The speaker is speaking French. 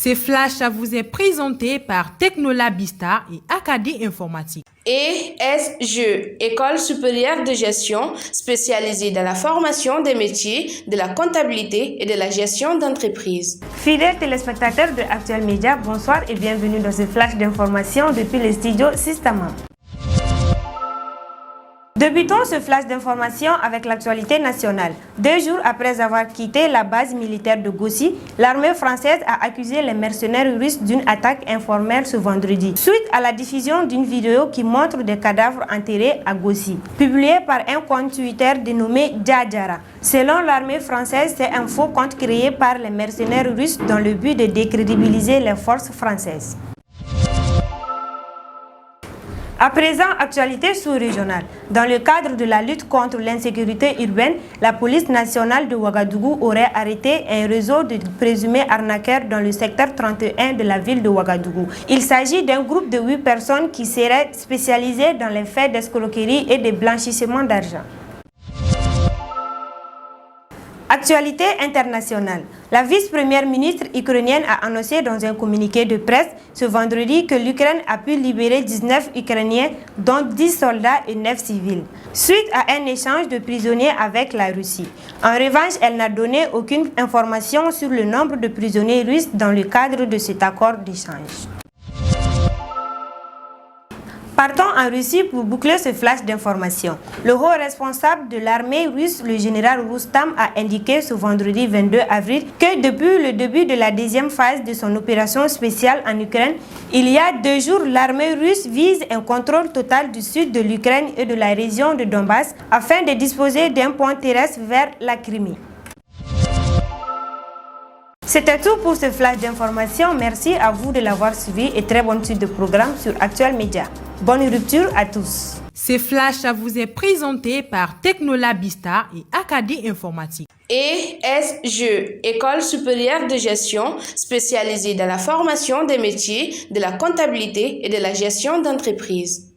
Ce flash vous est présenté par Technolabista et Acadie Informatique. ESGE, École supérieure de gestion spécialisée dans la formation des métiers de la comptabilité et de la gestion d'entreprise. Fidèles téléspectateurs de Actuel Média, bonsoir et bienvenue dans ce flash d'information depuis les studios Systamam. Débutons ce flash d'information avec l'actualité nationale. 2 jours après avoir quitté la base militaire de Gossi, l'armée française a accusé les mercenaires russes d'une attaque informelle ce vendredi, suite à la diffusion d'une vidéo qui montre des cadavres enterrés à Gossi, publiée par un compte Twitter dénommé Djadjara. Selon l'armée française, c'est un faux compte créé par les mercenaires russes dans le but de décrédibiliser les forces françaises. À présent, actualité sous-régionale. Dans le cadre de la lutte contre l'insécurité urbaine, la police nationale de Ouagadougou aurait arrêté un réseau de présumés arnaqueurs dans le secteur 31 de la ville de Ouagadougou. Il s'agit d'un groupe de 8 personnes qui seraient spécialisées dans les faits d'escroquerie et de blanchissement d'argent. Actualité internationale. La vice-première ministre ukrainienne a annoncé dans un communiqué de presse ce vendredi que l'Ukraine a pu libérer 19 Ukrainiens, dont 10 soldats et 9 civils, suite à un échange de prisonniers avec la Russie. En revanche, elle n'a donné aucune information sur le nombre de prisonniers russes dans le cadre de cet accord d'échange. Partons en Russie pour boucler ce flash d'information. Le haut responsable de l'armée russe, le général Roustam, a indiqué ce vendredi 22 avril que depuis le début de la deuxième phase de son opération spéciale en Ukraine, il y a 2 jours, l'armée russe vise un contrôle total du sud de l'Ukraine et de la région de Donbass afin de disposer d'un pont terrestre vers la Crimée. C'était tout pour ce flash d'information. Merci à vous de l'avoir suivi et très bonne suite de programme sur Actuel Média. Bonne rupture à tous. Ce flash vous est présenté par Technolabista et Acadie Informatique. ESGE, École supérieure de gestion spécialisée dans la formation des métiers de la comptabilité et de la gestion d'entreprise.